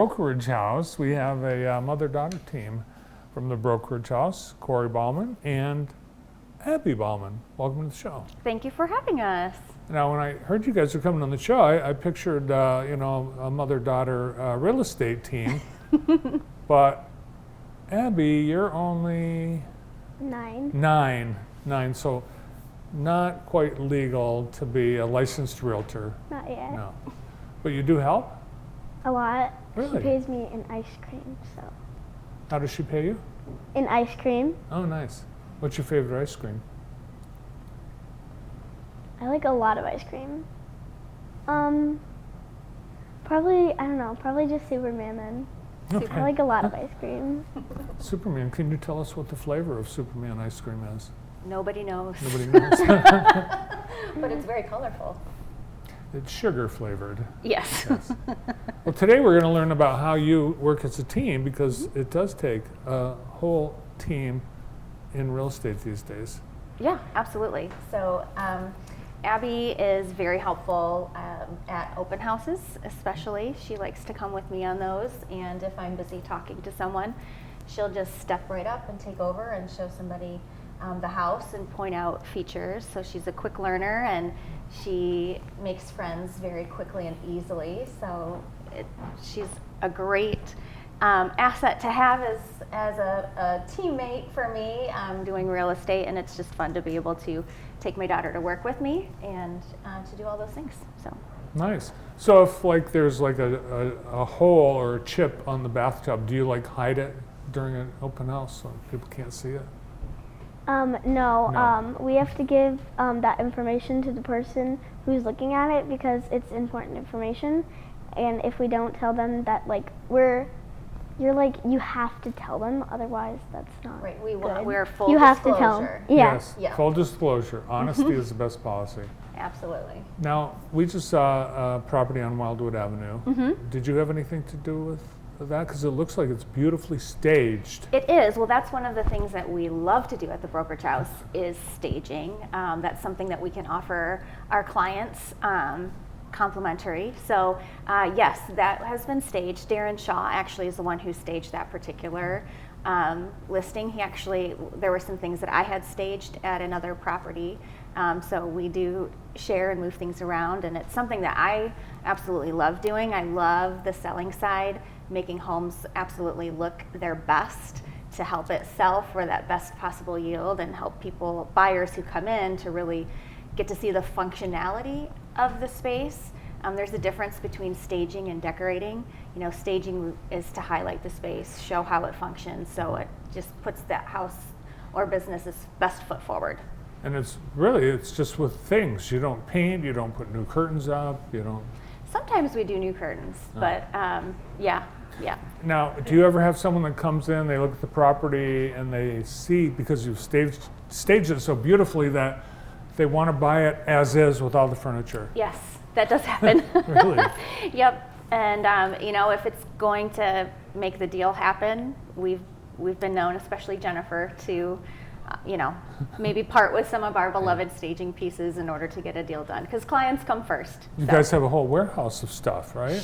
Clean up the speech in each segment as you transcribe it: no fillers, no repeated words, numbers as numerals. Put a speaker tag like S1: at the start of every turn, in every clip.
S1: Brokerage house. We have a mother-daughter team from the brokerage house, Cori Baumann and Abby Baumann. Welcome to the show.
S2: Thank you for having us.
S1: Now, when I heard you guys were coming on the show, I pictured, a mother-daughter real estate team. But Abby, you're only
S3: 9.
S1: nine, so not quite legal to be a licensed realtor.
S3: Not yet.
S1: No, but you do help.
S3: A lot.
S1: Really?
S3: She pays me in ice cream, so.
S1: How does she pay you?
S3: In ice cream.
S1: Oh, nice. What's your favorite ice cream?
S3: I like a lot of ice cream. Probably, I don't know, probably just Superman then.
S1: Okay.
S3: I like a lot of ice cream.
S1: Superman, can you tell us what the flavor of Superman ice cream is?
S2: Nobody knows.
S1: Nobody knows.
S2: But it's very colorful.
S1: It's sugar flavored.
S2: Yes.
S1: Yes. Well, today we're going to learn about how you work as a team, because it does take a whole team in real estate these days.
S2: Yeah, absolutely. So Abby is very helpful at open houses, especially. She likes to come with me on those, and if I'm busy talking to someone, she'll just step right up and take over and show somebody the house and point out features. So she's a quick learner, and she makes friends very quickly and easily. So she's a great asset to have as a teammate for me doing real estate, and it's just fun to be able to take my daughter to work with me and to do all those things. So
S1: Nice. So if there's a hole or a chip on the bathtub, do you hide it during an open house so people can't see it?
S3: No. We have to give that information to the person who's looking at it because it's important information. And if we don't tell them that, you have to tell them, otherwise that's not
S2: right,
S3: good.
S2: we're full
S3: you
S2: disclosure.
S3: have to tell them. Yeah.
S1: Yes.
S2: Yeah.
S1: Full disclosure. Honesty is the best policy.
S2: Absolutely.
S1: Now, we just saw a property on Wildwood Avenue.
S2: Mm-hmm.
S1: Did you have anything to do with that? Because it looks like it's beautifully staged.
S2: It is. Well, that's one of the things that we love to do at the brokerage house is staging. That's something that we can offer our clients complimentary. So yes, that has been staged. Darren Shaw actually is the one who staged that particular listing. There were some things that I had staged at another property. So we do share and move things around, and it's something that I absolutely love doing. I love the selling side, making homes absolutely look their best to help it sell for that best possible yield and help buyers who come in to really get to see the functionality of the space. There's a difference between staging and decorating. Staging is to highlight the space, show how it functions, so it just puts that house or business's best foot forward.
S1: And it's just with things. You don't paint, you don't put new curtains up, you don't.
S2: Sometimes we do new curtains, but yeah.
S1: Now, do you ever have someone that comes in, they look at the property, and they see, because you've staged it so beautifully, that they want to buy it as is with all the furniture?
S2: Yes, that does happen.
S1: Really?
S2: Yep. And if it's going to make the deal happen, we've been known, especially Jennifer, to maybe part with some of our beloved staging pieces in order to get a deal done, because clients come first.
S1: You guys have a whole warehouse of stuff, right?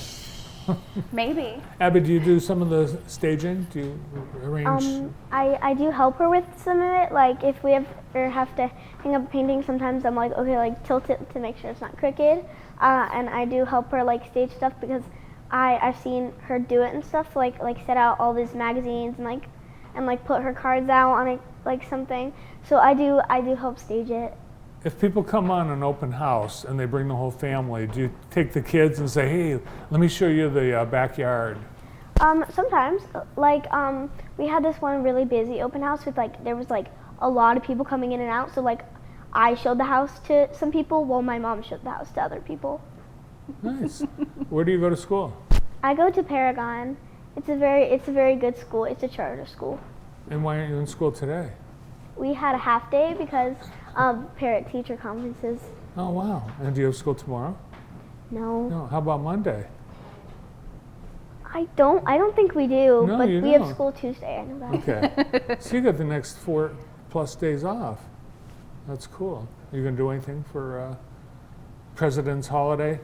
S2: Maybe.
S1: Abby, do you do some of the staging? Do you arrange?
S3: I do help her with some of it. Like if we have to hang up a painting, sometimes I'm like, okay, tilt it to make sure it's not crooked. And I do help her stage stuff because I've seen her do it and stuff, like set out all these magazines and put her cards out on it, something. So I do help stage it.
S1: If people come on an open house and they bring the whole family, do you take the kids and say, hey, let me show you the backyard?
S3: Sometimes. We had this one really busy open house with there was a lot of people coming in and out. So I showed the house to some people while my mom showed the house to other people.
S1: Nice. Where do you go to school?
S3: I go to Paragon. It's a very good school. It's a charter school.
S1: And why aren't you in school today?
S3: We had a half day because of parent-teacher conferences.
S1: Oh, wow. And do you have school tomorrow?
S3: No.
S1: No. How about Monday?
S3: I don't think we do,
S1: No,
S3: but
S1: you
S3: we
S1: don't.
S3: have school Tuesday. I know that.
S1: Okay. So you got the next 4+ days off. That's cool. Are you going to do anything for President's holiday?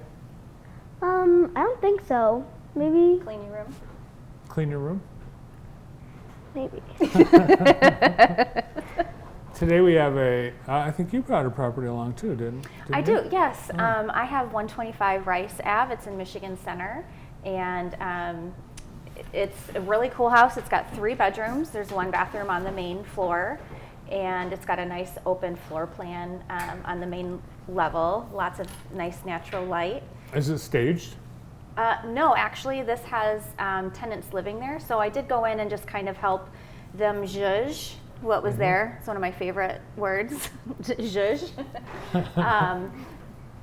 S3: I don't think so. maybe.
S2: Clean your room.
S1: Clean your room?
S3: Maybe.
S1: Today we have I think you brought a property along too, didn't
S2: I
S1: you?
S2: do, yes.
S1: Oh.
S2: I have 125 Rice Ave. It's in Michigan Center, and it's a really cool house. It's got 3 bedrooms. There's 1 bathroom on the main floor, and it's got a nice open floor plan on the main level. Lots of nice natural light.
S1: Is it staged?
S2: No, actually, this has tenants living there. So I did go in and just kind of help them zhuzh what was there. It's one of my favorite words, zhuzh.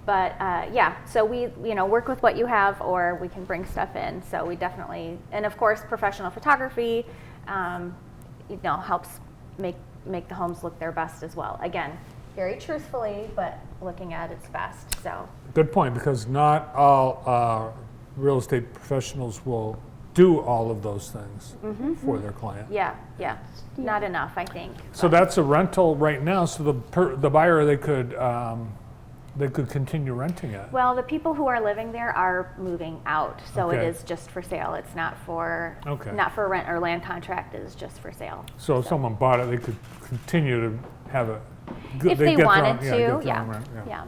S2: But yeah, so we work with what you have, or we can bring stuff in. So we definitely, and of course, professional photography, helps make the homes look their best as well. Again, very truthfully, but looking at its best. So
S1: Good point, because not all real estate professionals will do all of those things for their client.
S2: yeah, not enough, I think.
S1: So that's a rental right now. So the buyer, they could continue renting it.
S2: Well, the people who are living there are moving out, so
S1: Okay.
S2: It is just for sale. It's not for rent or land contract. It is just for sale.
S1: So if someone bought it, they could continue to have it.
S2: If they wanted to,
S1: get their own
S2: yeah.
S1: rent,
S2: Yeah.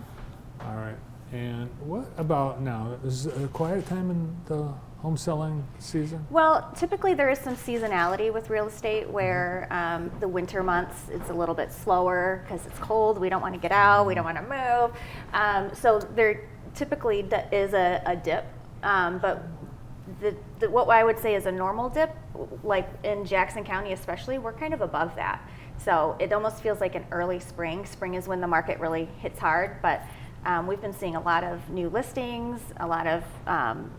S1: All right. And what about now? Is it a quiet time in the home selling season?
S2: Well, typically there is some seasonality with real estate where the winter months it's a little bit slower because it's cold. We don't want to get out. We don't want to move. So there typically is a dip, but what I would say is a normal dip, like in Jackson County especially, we're kind of above that. So it almost feels like an early spring. Spring is when the market really hits hard, but we've been seeing a lot of new listings, a lot of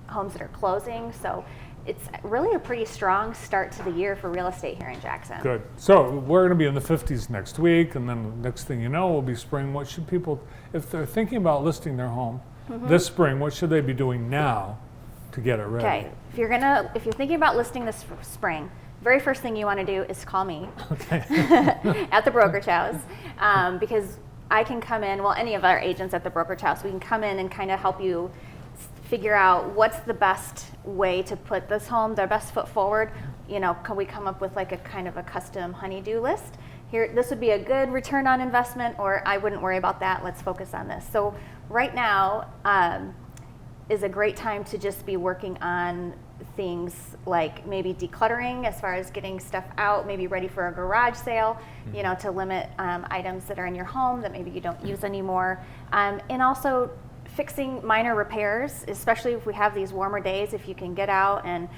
S2: homes that are closing. So it's really a pretty strong start to the year for real estate here in Jackson.
S1: Good. So we're going to be in the 50s next week, and then the next thing you know will be spring. What should people, if they're thinking about listing their home this spring, what should they be doing now to get it ready?
S2: Okay, if you're thinking about listing this spring, very first thing you want to do is call me at the brokerage house, because I can come in, well, any of our agents at the brokerage house, we can come in and kind of help you figure out what's the best way to put this home, their best foot forward. Can we come up with like a kind of a custom honey-do list? Here, this would be a good return on investment, or I wouldn't worry about that. Let's focus on this. So right now is a great time to just be working on things like maybe decluttering as far as getting stuff out, maybe ready for a garage sale, to limit items that are in your home that maybe you don't use anymore. And also fixing minor repairs, especially if we have these warmer days, if you can get out and,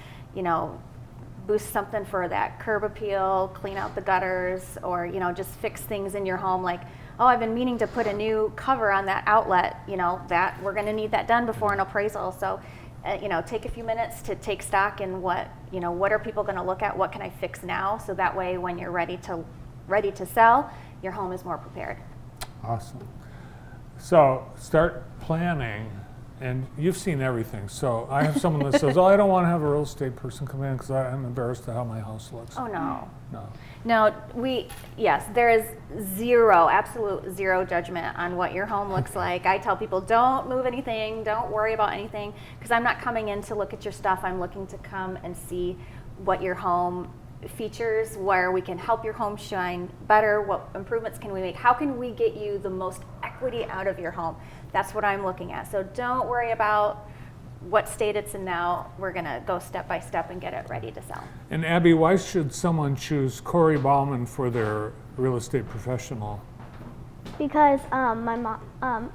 S2: boost something for that curb appeal, clean out the gutters, or, just fix things in your home like, oh, I've been meaning to put a new cover on that outlet, that we're going to need that done before an appraisal. So take a few minutes to take stock in what are people going to look at, what can I fix now, so that way when you're ready to sell, your home is more prepared.
S1: Awesome. So start planning, and you've seen everything. So I have someone that says, oh, I don't want to have a real estate person come in because I'm embarrassed at how my house looks.
S2: Oh, no.
S1: No.
S2: Yes, there is absolute zero judgment on what your home looks like. I tell people, don't move anything, don't worry about anything, because I'm not coming in to look at your stuff. I'm looking to come and see what your home features, where we can help your home shine better, what improvements can we make, how can we get you the most equity out of your home. That's what I'm looking at. So don't worry about what state it's in now. We're going to go step by step and get it ready to sell.
S1: And Abby, why should someone choose Cori Baumann for their real estate professional?
S3: Because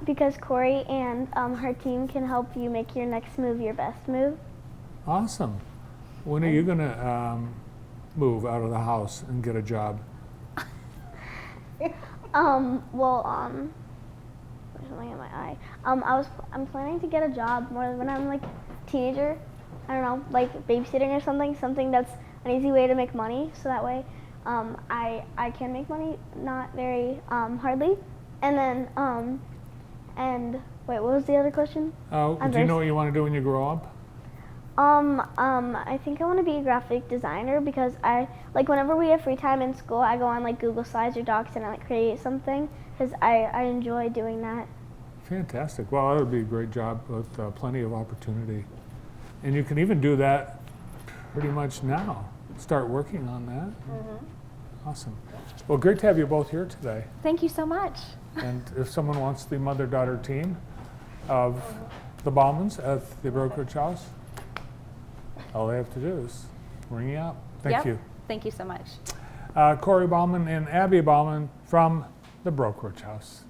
S3: because Cori and her team can help you make your next move your best move.
S1: Awesome. When are you going to move out of the house and get a job?
S3: There's something in my eye. I'm planning to get a job more when I'm like a teenager. I don't know, like babysitting or something that's an easy way to make money. So that way, I can make money, not very hardly. And then and wait, what was the other question?
S1: Do you know what you want to do when you grow up?
S3: I think I want to be a graphic designer because I like whenever we have free time in school, I go on like Google Slides or Docs and I like create something because I enjoy doing that.
S1: Fantastic. Well, that would be a great job with plenty of opportunity. And you can even do that pretty much now. Start working on that. Awesome. Well, great to have you both here today.
S2: Thank you so much.
S1: And if someone wants the mother-daughter team of the Baumanns at the brokerage house, all they have to do is ring you up. Thank
S2: Yep.
S1: you.
S2: Thank you so much.
S1: Cori Baumann and Abby Baumann from the brokerage house.